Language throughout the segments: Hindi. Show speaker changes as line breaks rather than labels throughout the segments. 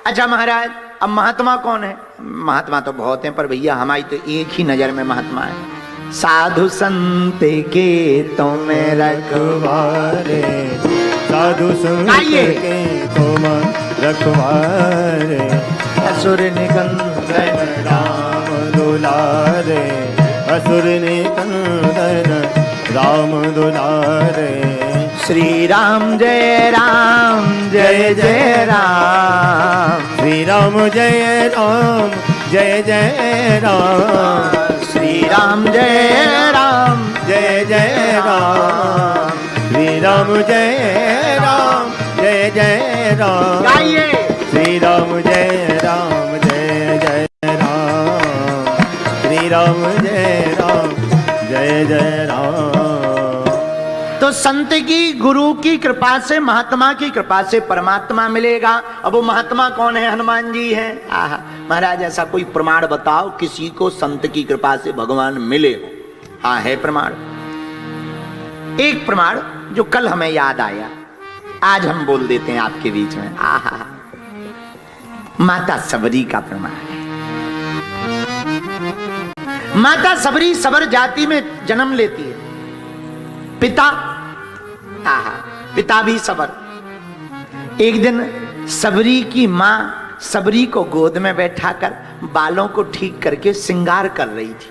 अच्छा महाराज, अब महात्मा कौन है? महात्मा तो बहुत हैं, पर भैया हमारी तो एक ही नजर में महात्मा है। साधु संत के तुम रखवारे,
साधु संत के तुम रखवारे,
असुर निकंदन
राम दुलारे, असुर निकंदन राम दुलारे।
श्री राम जय राम जय जय राम,
श्री राम जय राम जय जय राम,
श्री राम जय राम
जय जय राम, श्री राम जय राम जय जय राम।
गाइए
श्री राम जय राम जय जय राम, श्री राम जय राम जय जय राम।
तो संत की, गुरु की कृपा से, महात्मा की कृपा से परमात्मा मिलेगा। अब वो महात्मा कौन है? हनुमान जी हैं। आहा, महाराज ऐसा कोई प्रमाण बताओ किसी को संत की कृपा से भगवान मिले हो। हाँ है प्रमाण, एक प्रमाण जो कल हमें याद आया, आज हम बोल देते हैं आपके बीच में। आहा, माता सबरी का प्रमाण है। माता सबरी सबर जाति में जन्म लेती है। पिता, आहा, पिता भी सबर। एक दिन सबरी की मां सबरी को गोद में बैठाकर बालों को ठीक करके श्रृंगार कर रही थी।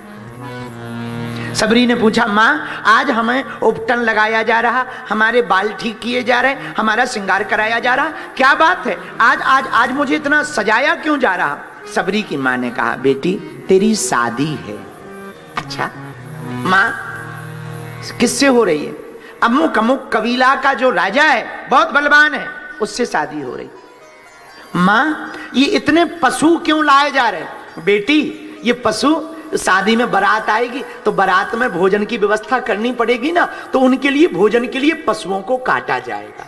सबरी ने पूछा, मां आज हमें उपटन लगाया जा रहा, हमारे बाल ठीक किए जा रहे, हमारा श्रृंगार कराया जा रहा, क्या बात है? आज आज आज मुझे इतना सजाया क्यों जा रहा? सबरी की मां ने कहा, बेटी तेरी शादी है। अच्छा मां, किससे हो रही है? अमुक अमुक कबीला का जो राजा है, बहुत बलवान है, उससे शादी हो रही। मां, ये इतने पशु क्यों लाए जा रहे? बेटी ये पशु, शादी में बारात आएगी तो बारात में भोजन की व्यवस्था करनी पड़ेगी ना, तो उनके लिए भोजन के लिए पशुओं को काटा जाएगा।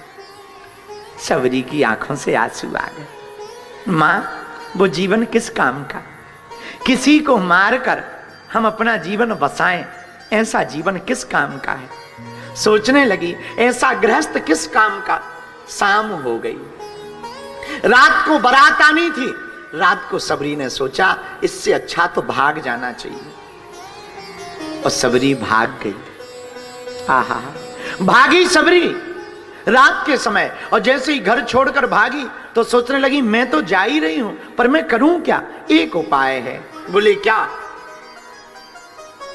सबरी की आंखों से आंसू आ गए। मां, वो जीवन किस काम का? किसी को मारकर हम अपना जीवन बसाएं, ऐसा जीवन किस काम का है? सोचने लगी, ऐसा गृहस्थ किस काम का? शाम हो गई, रात को बारात आनी थी। रात को सबरी ने सोचा, इससे अच्छा तो भाग जाना चाहिए, और सबरी भाग गई। आहा, भागी सबरी रात के समय, और जैसे ही घर छोड़कर भागी तो सोचने लगी, मैं तो जा ही रही हूं, पर मैं करूं क्या? एक उपाय है। बोले क्या?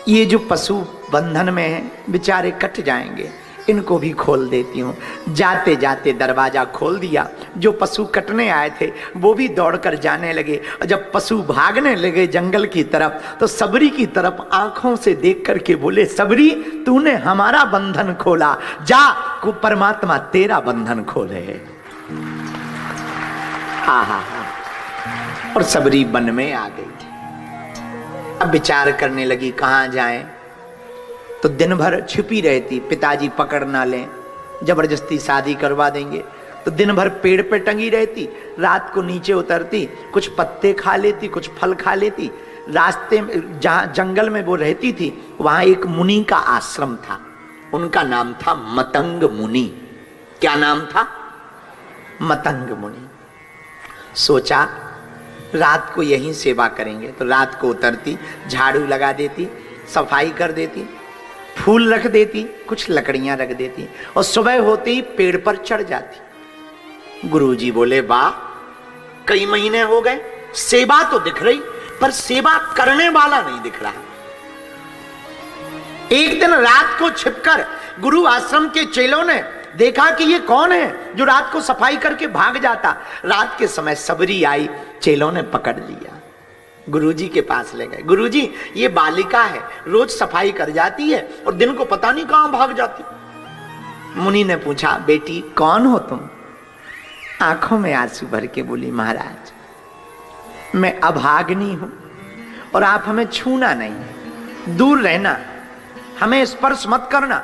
ये जो पशु बंधन में है, बेचारे कट जाएंगे, इनको भी खोल देती हूँ। जाते जाते दरवाजा खोल दिया। जो पशु कटने आए थे वो भी दौड़कर जाने लगे, और जब पशु भागने लगे जंगल की तरफ, तो सबरी की तरफ आंखों से देख करके बोले, सबरी तूने हमारा बंधन खोला, जा को परमात्मा तेरा बंधन खोले। आहा, और सबरी वन में आ गई। अब विचार करने लगी कहां जाएं, तो दिन भर छिपी रहती, पिताजी पकड़ ना लें, जबरदस्ती शादी करवा देंगे, तो दिन भर पेड़ पे टंगी रहती, रात को नीचे उतरती, कुछ पत्ते खा लेती, कुछ फल खा लेती। रास्ते में, जहां जंगल में वो रहती थी, वहां एक मुनि का आश्रम था, उनका नाम था मतंग मुनि। क्या नाम था? मतंग मुनि। सोचा रात को यहीं सेवा करेंगे, तो रात को उतरती, झाड़ू लगा देती, सफाई कर देती, फूल रख देती, कुछ लकड़ियां रख देती, और सुबह होते ही पेड़ पर चढ़ जाती। गुरुजी बोले, वाह, कई महीने हो गए, सेवा तो दिख रही, पर सेवा करने वाला नहीं दिख रहा। एक दिन रात को छिपकर गुरु आश्रम के चेलों ने देखा कि ये कौन है जो रात को सफाई करके भाग जाता। रात के समय सबरी आई, चेलों ने पकड़ लिया, गुरुजी के पास ले गए। गुरुजी, ये बालिका है, रोज सफाई कर जाती है और दिन को पता नहीं कहां भाग जाती। मुनि ने पूछा, बेटी कौन हो तुम? आंखों में आंसू भर के बोली, महाराज मैं अभागिनी हूं, और आप हमें छूना नहीं, दूर रहना, हमें स्पर्श मत करना,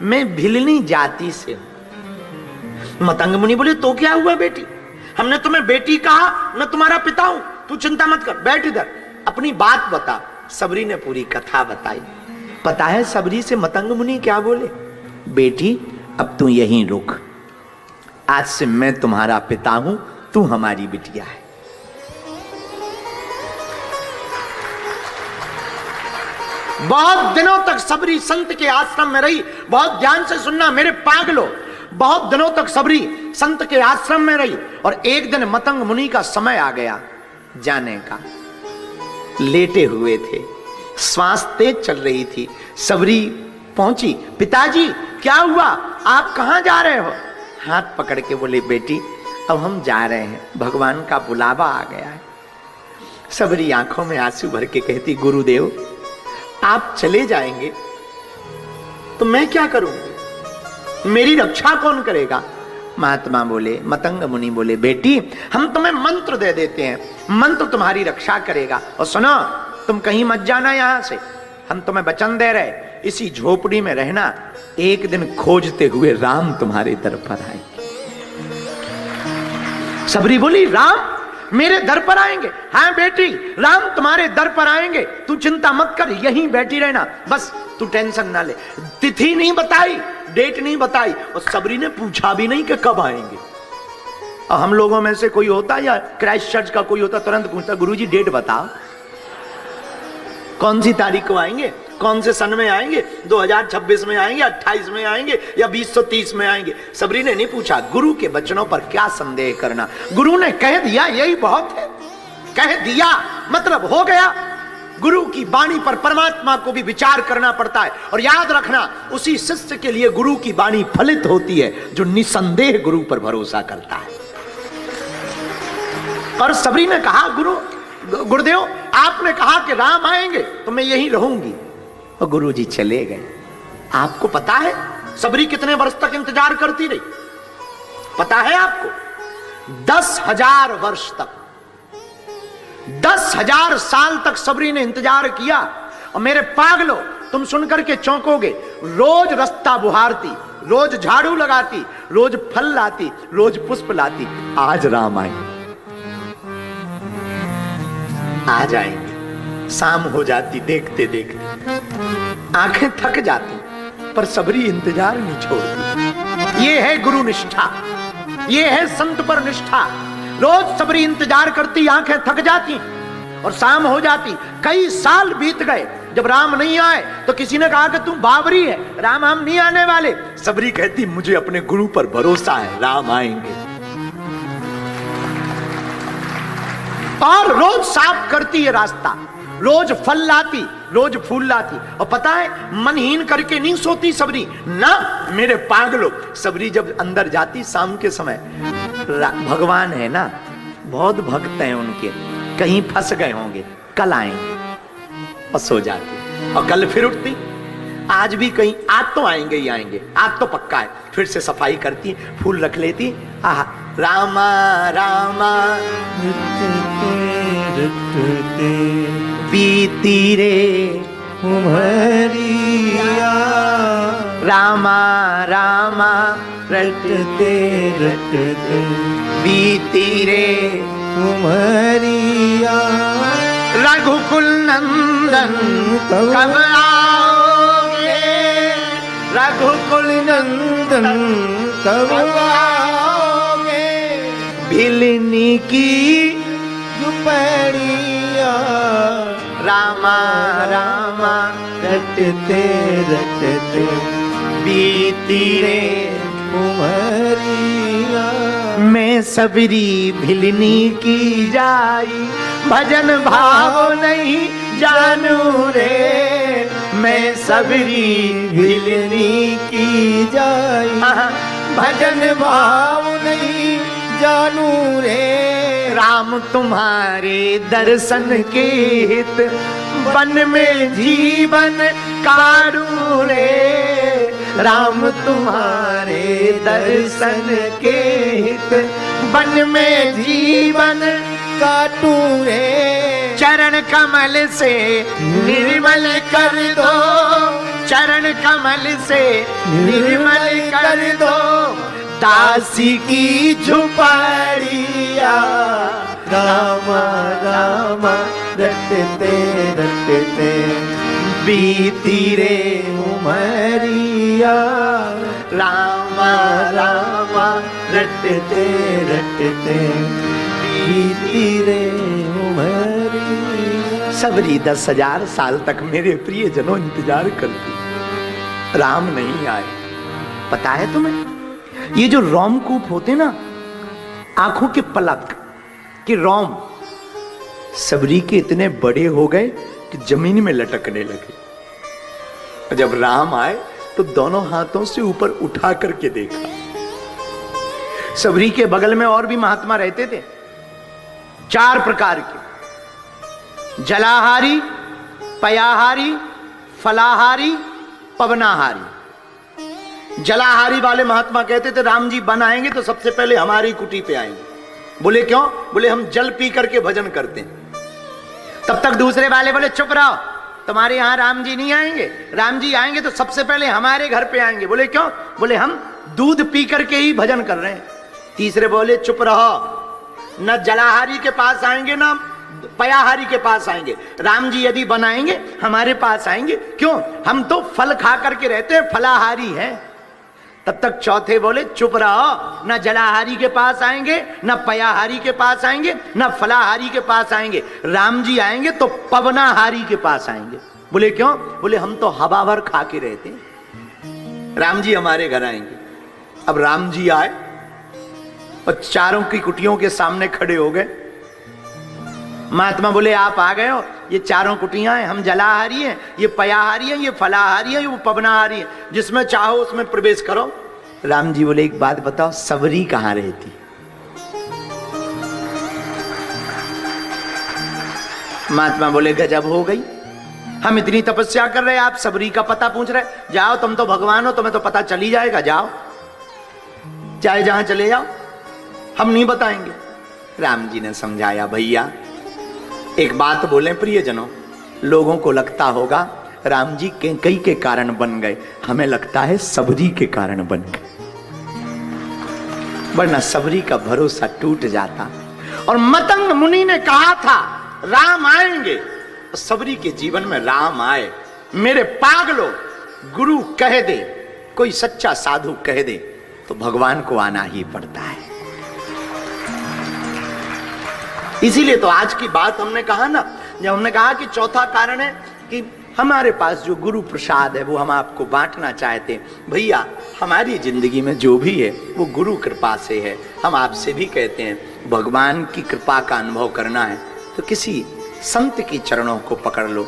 मैं भिलनी जाति से हूं। मतंग मुनि बोले, तो क्या हुआ बेटी, हमने तुम्हें बेटी कहा, मैं तुम्हारा पिता हूं, तू चिंता मत कर, बैठ इधर, अपनी बात बता। सबरी ने पूरी कथा बताई। पता है सबरी से मतंग मुनि क्या बोले? बेटी अब तू यहीं रुक, आज से मैं तुम्हारा पिता हूं, तू हमारी बिटिया है। बहुत दिनों तक सबरी संत के आश्रम में रही। बहुत ध्यान से सुनना मेरे पागलो, बहुत दिनों तक सबरी संत के आश्रम में रही और एक दिन मतंग मुनि का समय आ गया जाने का। लेटे हुए थे, श्वास तेज चल रही थी। सबरी पहुंची, पिताजी क्या हुआ, आप कहां जा रहे हो? हाथ पकड़ के बोले, बेटी अब हम जा रहे हैं, भगवान का बुलावा आ गया है। सबरी आंखों में आंसू भर के कहती, गुरुदेव आप चले जाएंगे तो मैं क्या करूंगी, मेरी रक्षा कौन करेगा? महात्मा बोले, मतंग मुनि बोले, बेटी हम तुम्हें मंत्र दे देते हैं, मंत्र तुम्हारी रक्षा करेगा। और सुनो, तुम कहीं मत जाना यहां से, हम तुम्हें वचन दे रहे, इसी झोपड़ी में रहना, एक दिन खोजते हुए राम तुम्हारे दर पर आएंगे। सबरी बोली, राम मेरे दर पर आएंगे? हाँ बेटी, राम तुम्हारे दर पर आएंगे, तू चिंता मत कर, यहीं बैठी रहना, बस तू टेंशन ना ले। तिथि नहीं बताई, डेट नहीं बताई, और सबरी ने पूछा भी नहीं कि कब आएंगे। और हम लोगों में से कोई होता या क्राइस्ट चर्च का कोई होता तुरंत पूछता, गुरुजी डेट बताओ, कौन सी तारीख को आएंगे, कौन से सन में आएंगे, 2026 में आएंगे, 28 में आएंगे या 2030 में आएंगे? सबरी ने नहीं पूछा। गुरु के वचनों पर क्या संदेह करना, गुरु ने कह दिया यही बहुत है, कह दिया मतलब हो गया। गुरु की वाणी पर परमात्मा को भी विचार करना पड़ता है। और याद रखना, उसी शिष्य के लिए गुरु की वाणी फलित होती है जो निसंदेह गुरु पर भरोसा करता है। और सबरी ने कहा, गुरुदेव आपने कहा कि राम आएंगे तो मैं यहीं रहूंगी। और गुरुजी चले गए। आपको पता है सबरी कितने वर्ष तक इंतजार करती रही? पता है आपको? 10,000 वर्ष तक, 10,000 साल तक सबरी ने इंतजार किया। और मेरे पागलो, तुम सुनकर के चौंकोगे, रोज रास्ता बुहारती, रोज झाड़ू लगाती, रोज फल लाती, रोज पुष्प लाती। आज राम आएंगे, आ जाएंगे। शाम हो जाती, देखते देखते आंखें थक जाती, पर सबरी इंतजार नहीं छोड़ती। ये है गुरु निष्ठा, ये है संत पर निष्ठा। रोज सबरी इंतजार करती, आंखें थक जाती और शाम हो जाती। कई साल बीत गए, जब राम नहीं आए तो किसी ने कहा कि तू बावरी है, राम हम नहीं आने वाले। सबरी कहती, मुझे अपने गुरु पर भरोसा है, राम आएंगे। और रोज साफ करती है रास्ता, रोज फल लाती, रोज फूल लाती। और पता है, मनहीन करके नहीं सोती सबरी ना, मेरे पागलो। सबरी जब अंदर जाती शाम के समय, भगवान है ना, बहुत भक्त हैं उनके, कहीं फंस गए होंगे, कल आएंगे, और सो जाती। और कल फिर उठती, आज भी कहीं, आज तो आएंगे ही आएंगे, आज तो पक्का है। फिर से सफाई करती, फूल रख लेती। आहा, रामा रामा बीती रे
उमरिया,
रामा रामा
रटते रटते
बीती रे
उमरिया।
रघुकुल नंदन कब आओगे, रघुकुल
नंदन कब आओगे,
भिलनी की
झुपड़िया,
रामा रामा
रटते रटते
बीती रे
उमरिया।
मैं सबरी भिलनी की जाई, भजन भाव नहीं जानू रे। मैं सबरी भिलनी की
जाई, भजन भाव नहीं जानू रे।
राम तुम्हारे दर्शन के हित, वन में जीवन काढ़ू रे। राम तुम्हारे दर्शन के हित, वन में जीवन
काटू रे।
चरण कमल से निर्मल कर दो, चरण कमल से निर्मल कर दो। दासी की झुपड़िया,
रामा रामा रटते रटते
बीती रे
उमरिया।
रामा रामा
रटते रटते बीती रे उमरी।
सबरी 10,000 साल तक मेरे प्रिय जनों इंतजार करती, राम नहीं आए। पता है तुम्हें, ये जो रोमकूप होते ना, आंखों के पलक कि रोम, सबरी के इतने बड़े हो गए कि जमीन में लटकने लगे। जब राम आए तो दोनों हाथों से ऊपर उठा करके देखा। सबरी के बगल में और भी महात्मा रहते थे, 4 प्रकार के, जलाहारी, पयाहारी, फलाहारी, पवनाहारी। जलाहारी वाले महात्मा कहते थे राम जी बन आएंगे तो सबसे पहले हमारी कुटी पे आएंगे। बोले क्यों? बोले हम जल पी करके भजन करते हैं। तब तक दूसरे वाले बोले चुप रहो, तुम्हारे यहां राम जी नहीं आएंगे, राम जी आएंगे तो सबसे पहले हमारे घर पे आएंगे। बोले क्यों? बोले हम दूध पी करके ही भजन कर रहे हैं। तीसरे बोले चुप रहो, न जलाहारी के पास आएंगे ना पयाहारी के पास आएंगे, राम जी यदि बनाएंगे हमारे पास आएंगे। क्यों? हम तो फल खा करके रहते हैं, फलाहारी है। तब तक चौथे बोले चुप रहो, न जलाहारी के पास आएंगे, न पयाहारी के पास आएंगे, न फलाहारी के पास आएंगे, राम जी आएंगे तो पवनाहारी के पास आएंगे। बोले क्यों? बोले हम तो हवा भर खा के रहते हैं, राम जी हमारे घर आएंगे। अब राम जी आए और चारों की कुटियों के सामने खड़े हो गए। महात्मा बोले आप आ गए हो, ये चारों कुटियां हैं, हम जलाहारी हैं, ये पयाहारी हैं, ये फलाहारी हैं, ये पवनाहारी हैं, जिसमें चाहो उसमें प्रवेश करो। राम जी बोले एक बात बताओ, सबरी कहां रहती? महात्मा बोले गजब हो गई, हम इतनी तपस्या कर रहे हैं, आप सबरी का पता पूछ रहे। जाओ, तुम तो भगवान हो, तुम्हें तो पता चल ही जाएगा, जाओ चाहे जहां चले जाओ, हम नहीं बताएंगे। राम जी ने समझाया भैया एक बात बोले प्रियजनों, लोगों को लगता होगा राम जी कई के कारण बन गए, हमें लगता है सबरी के कारण बन गए, वरना सबरी का भरोसा टूट जाता। और मतंग मुनि ने कहा था राम आएंगे, तो सबरी के जीवन में राम आए। मेरे पागलों, गुरु कह दे, कोई सच्चा साधु कह दे तो भगवान को आना ही पड़ता है। इसीलिए तो आज की बात हमने कहा ना, जब हमने कहा कि चौथा कारण है कि हमारे पास जो गुरु प्रसाद है वो हम आपको बांटना चाहते हैं। भैया हमारी जिंदगी में जो भी है वो गुरु कृपा से है। हम आपसे भी कहते हैं भगवान की कृपा का अनुभव करना है तो किसी संत की चरणों को पकड़ लो।